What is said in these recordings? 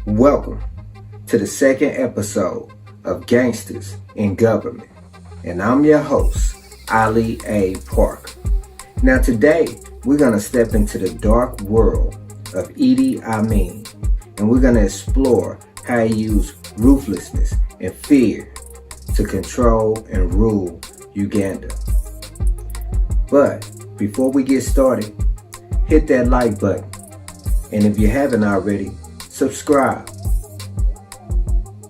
Welcome to the second episode of Gangsters in Government, and I'm your host, Ali A. Parker. Now today, we're going to step into the dark world of Idi Amin, and we're going to explore how he used ruthlessness and fear to control and rule Uganda. But before we get started, hit that like button, and if you haven't already, subscribe.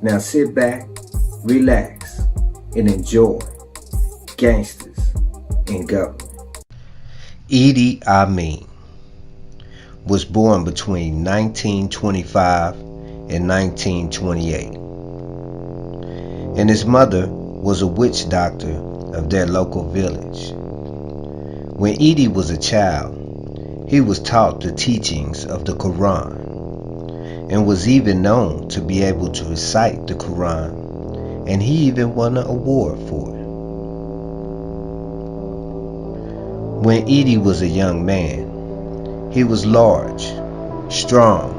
Now sit back, relax, and enjoy Gangsters in Government. Idi Amin was born between 1925 and 1928, and his mother was a witch doctor of their local village. When Idi was a child, he was taught the teachings of the Quran and was even known to be able to recite the Quran, and he even won an award for it. When Idi was a young man, he was large, strong.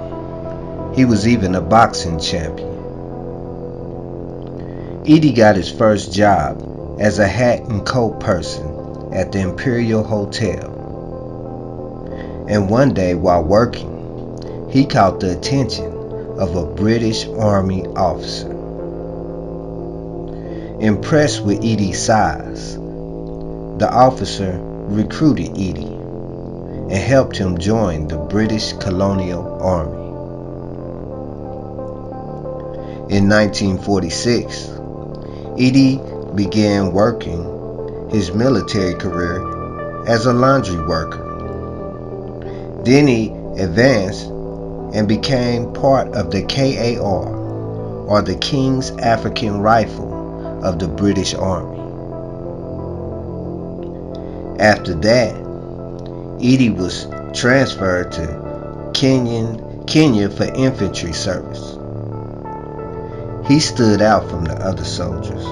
He was even a boxing champion. Idi got his first job as a hat and coat person at the Imperial Hotel. And one day while working, he caught the attention of a British Army officer. Impressed with Idi's size, the officer recruited Idi and helped him join the British Colonial Army. In 1946, Idi began working his military career as a laundry worker. Then he advanced and became part of the KAR, or the King's African Rifle of the British Army. After that, Idi was transferred to Kenya for infantry service. He stood out from the other soldiers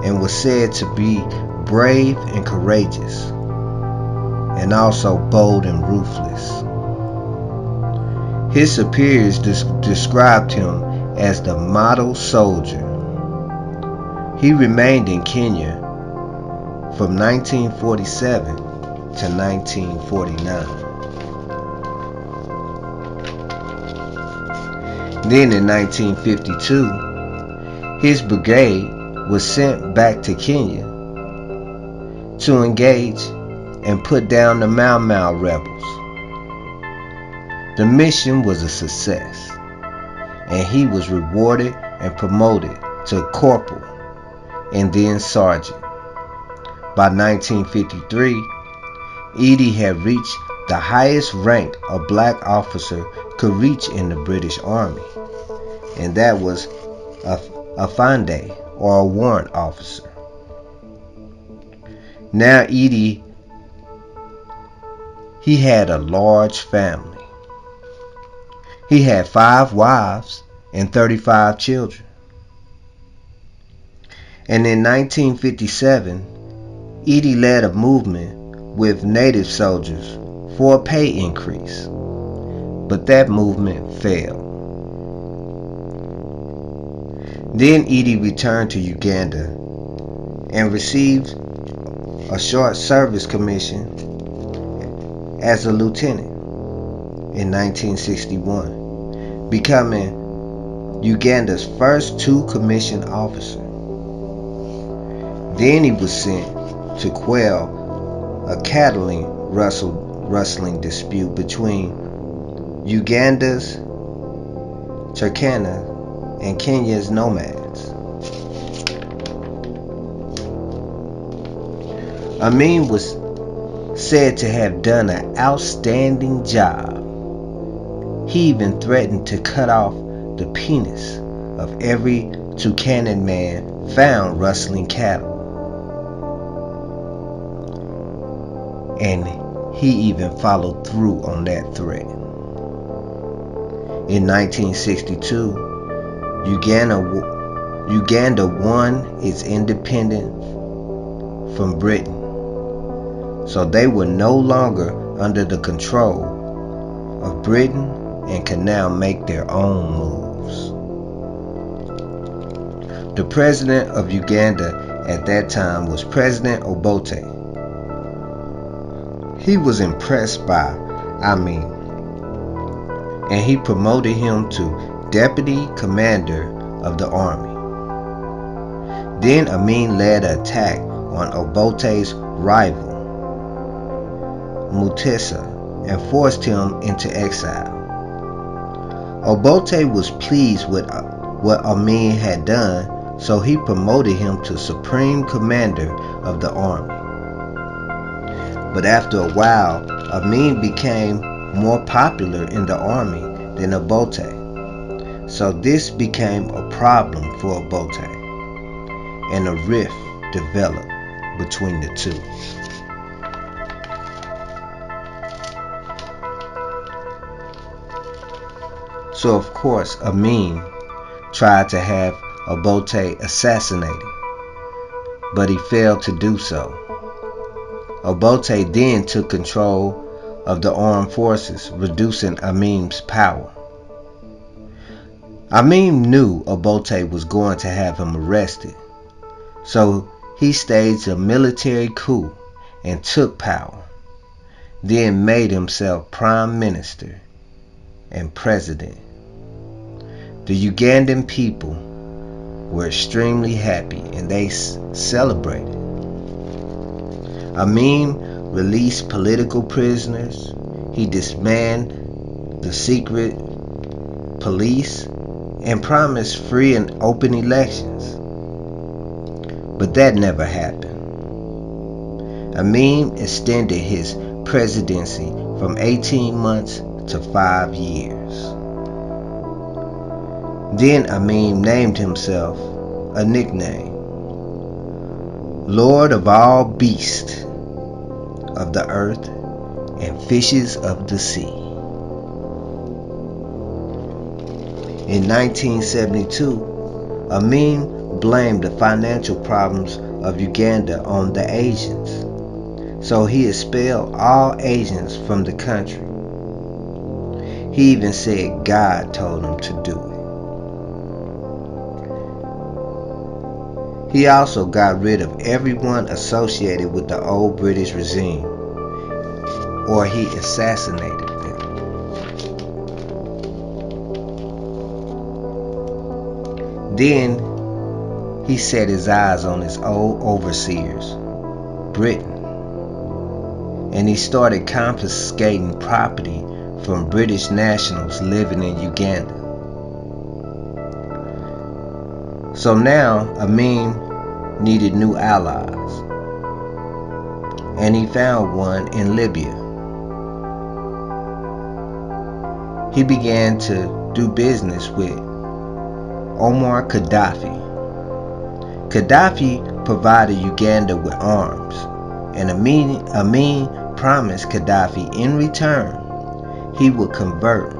and was said to be brave and courageous, and also bold and ruthless. His superiors described him as the model soldier. He remained in Kenya from 1947 to 1949. Then in 1952, his brigade was sent back to Kenya to engage and put down the Mau Mau rebels. The mission was a success, and he was rewarded and promoted to corporal and then sergeant. By 1953, Idi had reached the highest rank a black officer could reach in the British Army, and that was a Fande, or a warrant officer. Now Idi, he had a large family. He had 5 wives and 35 children. And in 1957, Idi led a movement with native soldiers for a pay increase, but that movement failed. Then Idi returned to Uganda and received a short service commission as a lieutenant in 1961, becoming Uganda's first 2 commissioned officer. Then he was sent to quell a cattle rustling dispute between Uganda's Turkana and Kenya's nomads. Amin was said to have done an outstanding job. He even threatened to cut off the penis of every Turkana man found rustling cattle. And he even followed through on that threat. In 1962, Uganda won its independence from Britain, so they were no longer under the control of Britain and could now make their own moves. The president of Uganda at that time was President Obote. He was impressed by Amin, and he promoted him to deputy commander of the army. Then Amin led an attack on Obote's rival, Mutesa, and forced him into exile. Obote was pleased with what Amin had done, so he promoted him to supreme commander of the army. But after a while, Amin became more popular in the army than Obote, so this became a problem for Obote, and a rift developed between the two. So of course Amin tried to have Obote assassinated, but he failed to do so. Obote then took control of the armed forces, reducing Amin's power. Amin knew Obote was going to have him arrested, so he staged a military coup and took power, then made himself prime minister and president. The Ugandan people were extremely happy and they celebrated. Amin released political prisoners. He disbanded the secret police and promised free and open elections. But that never happened. Amin extended his presidency from 18 months to 5 years. Then Amin named himself a nickname, Lord of all beasts of the earth and fishes of the sea. In 1972, Amin blamed the financial problems of Uganda on the Asians, so he expelled all Asians from the country. He even said God told him to do it. He also got rid of everyone associated with the old British regime, or he assassinated them. Then he set his eyes on his old overseers, Britain, and he started confiscating property from British nationals living in Uganda. So now Amin needed new allies, and he found one in Libya. He began to do business with Omar Gaddafi. Gaddafi provided Uganda with arms, and Amin promised Gaddafi in return he would convert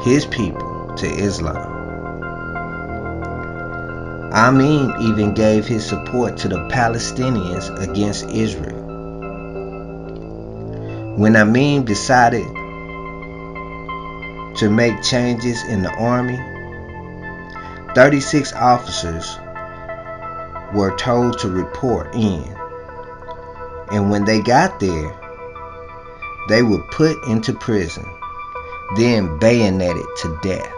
his people to Islam. Amin even gave his support to the Palestinians against Israel. When Amin decided to make changes in the army, 36 officers were told to report in, and when they got there, they were put into prison, then bayoneted to death.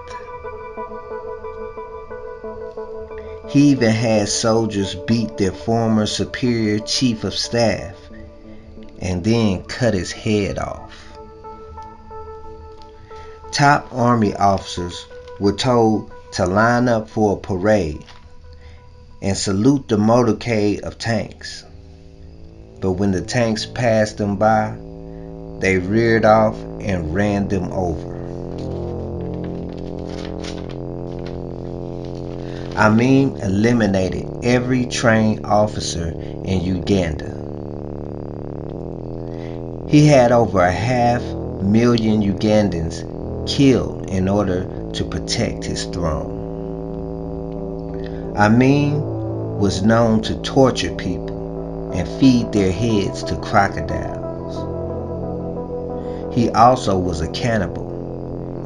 He even had soldiers beat their former superior chief of staff and then cut his head off. Top army officers were told to line up for a parade and salute the motorcade of tanks. But when the tanks passed them by, they reared off and ran them over. Amin eliminated every trained officer in Uganda. He had over 500,000 Ugandans killed in order to protect his throne. Amin was known to torture people and feed their heads to crocodiles. He also was a cannibal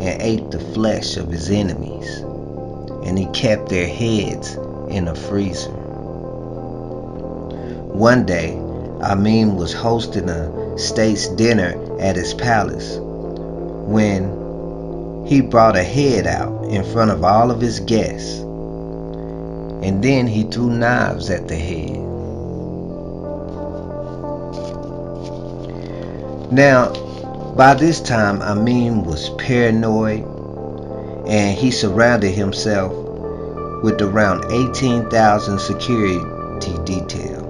and ate the flesh of his enemies, and he kept their heads in a freezer. One day, Amin was hosting a state's dinner at his palace when he brought a head out in front of all of his guests, and then he threw knives at the head. Now, by this time, Amin was paranoid, and he surrounded himself with around 18,000 security detail.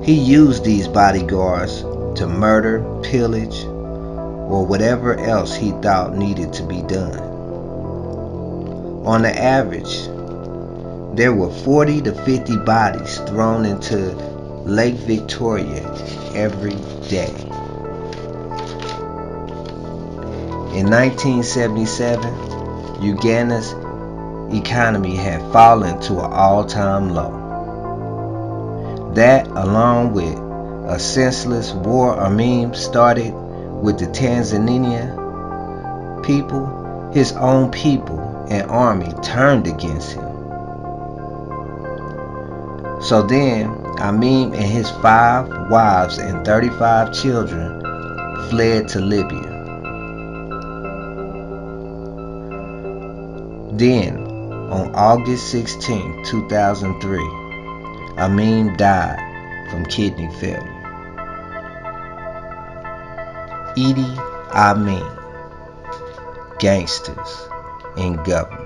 He used these bodyguards to murder, pillage, or whatever else he thought needed to be done. On the average, there were 40 to 50 bodies thrown into Lake Victoria every day. In 1977, Uganda's economy had fallen to an all-time low. That, along with a senseless war Amin started with the Tanzanian people, his own people and army turned against him. So then, Amin and his 5 wives and 35 children fled to Libya. Then, on August 16, 2003, Amin died from kidney failure. Idi Amin, gangsters in government.